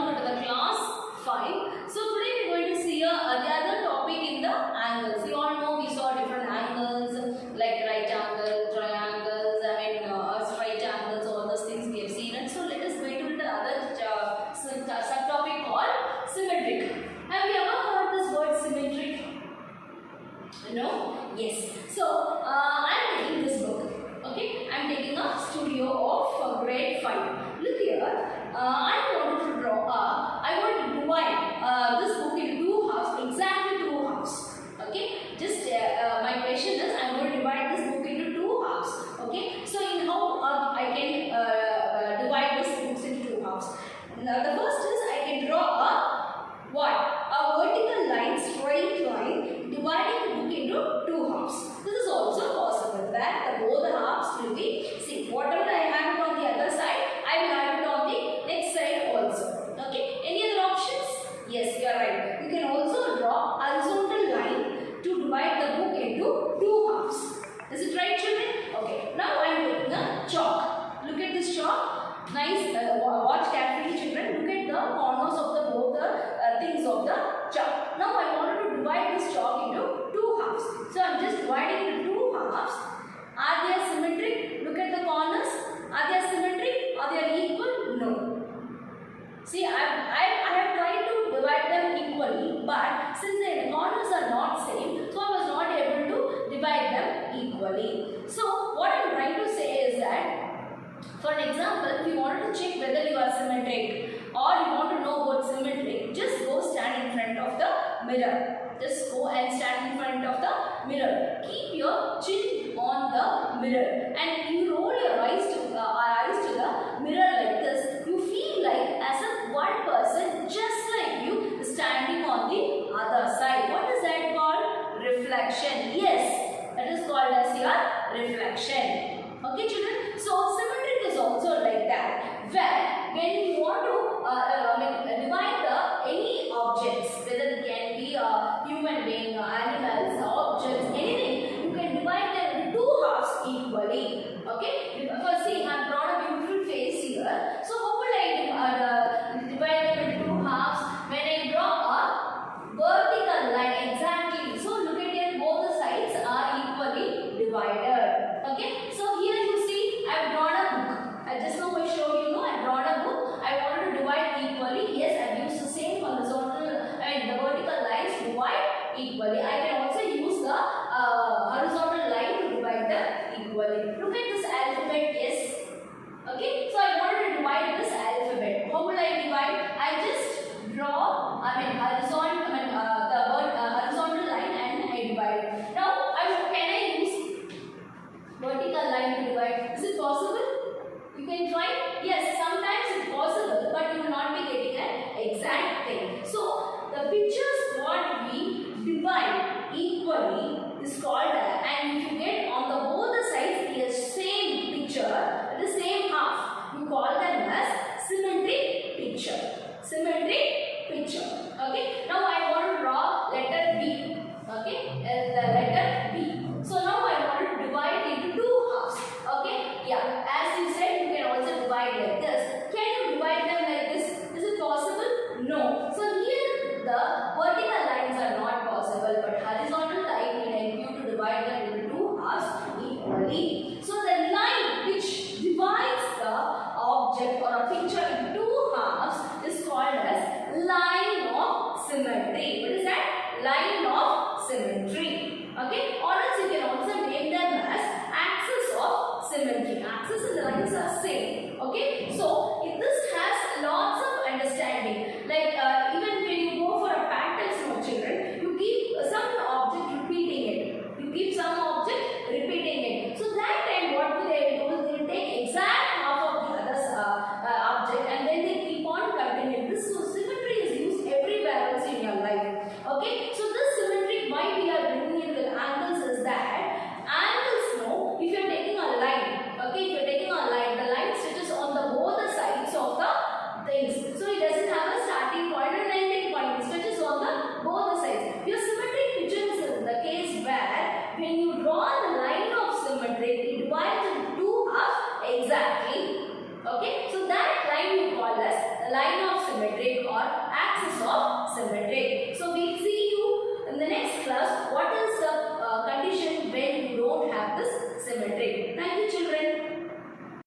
welcome to the class 5. So today we are going to see the other topic in the angles. You all know we saw different angles like right angle, triangles, straight angles, all those things we have seen. And so let us go into the other subtopic called symmetric. Have you ever heard this word symmetric? No? Yes. So I am taking this book. Okay, I am taking a studio of grade 5. Look here. I want to draw I want to divide this book into two halves, exactly two halves. Okay, just my question is I am going to divide this book into two halves. Okay, so in how I can divide this book into two halves. Now the first is I can draw a vertical line, straight line, dividing the book into two halves. This is also possible that both the halves will be, see, whatever I have it on the other side, I will have it on the next side also. Okay, any other options? Yes, you are right. You can also draw a horizontal line to divide the book into two halves. Is it right, children? Okay, now I am taking a chalk. Look at this chalk. Nice. Watch carefully, children. Look at the corners of the both the things of the chalk. Now I wanted to divide this chalk into two halves. So I am just dividing into two halves. Are they symmetric? Look at the corners. Are they symmetric? Are they equal? No. See, I have tried to divide them equally, but since the corners are not same, so I was not able to divide them equally. So what I am trying to say is that, for an example, if you wanted to check whether you are symmetric or you want to know about symmetric, just go stand in front of the mirror. Just go and stand in front of the mirror. Keep your chin on the mirror and you roll your eyes to the mirror like this. You feel like as if one person just like you is standing on the other side. What is that called? Reflection. Yes, that is called as your reflection. Okay, children. So symmetric is also like that, where when you want to divide any objects, whether it can be a human being, animals, objects, anything, you can divide them into two halves equally. Okay. First, see, I have drawn a beautiful face here. So how will I divide them into two halves? When I draw a vertical line, exactly. So look at here, both the sides are equally divided. Okay. So here you see, I have drawn a book. Just now I showed you, I have drawn a book. I wanted to divide equally. Yes, I have used the same horizontal, the vertical lines to divide equally. I can also use the horizontal line to divide them equally. Look at this alphabet. Yes. Okay. So I wanted to divide this alphabet. How will I divide? I just draw, horizontal, horizontal line and I divide. Now, can I use vertical line to divide? Is it possible? You can try. Yes, sometimes it's possible, but you will not be getting an exact thing. So the pictures what we divide equally is called and if you get on the both the sides the same picture, the same half, you call them as symmetric picture. Symmetric picture. Okay. Now I want to draw letter B. Okay, the letter B. So now I want to divide into two halves. Okay. Yeah. As you said, you can also divide like this. Can you divide them like this? Is it possible? No. So here the vertical lines are not possible, but horizontal line will help you to divide them into two halves equally. So the line which divides the object or a picture into two halves is called as line of symmetry.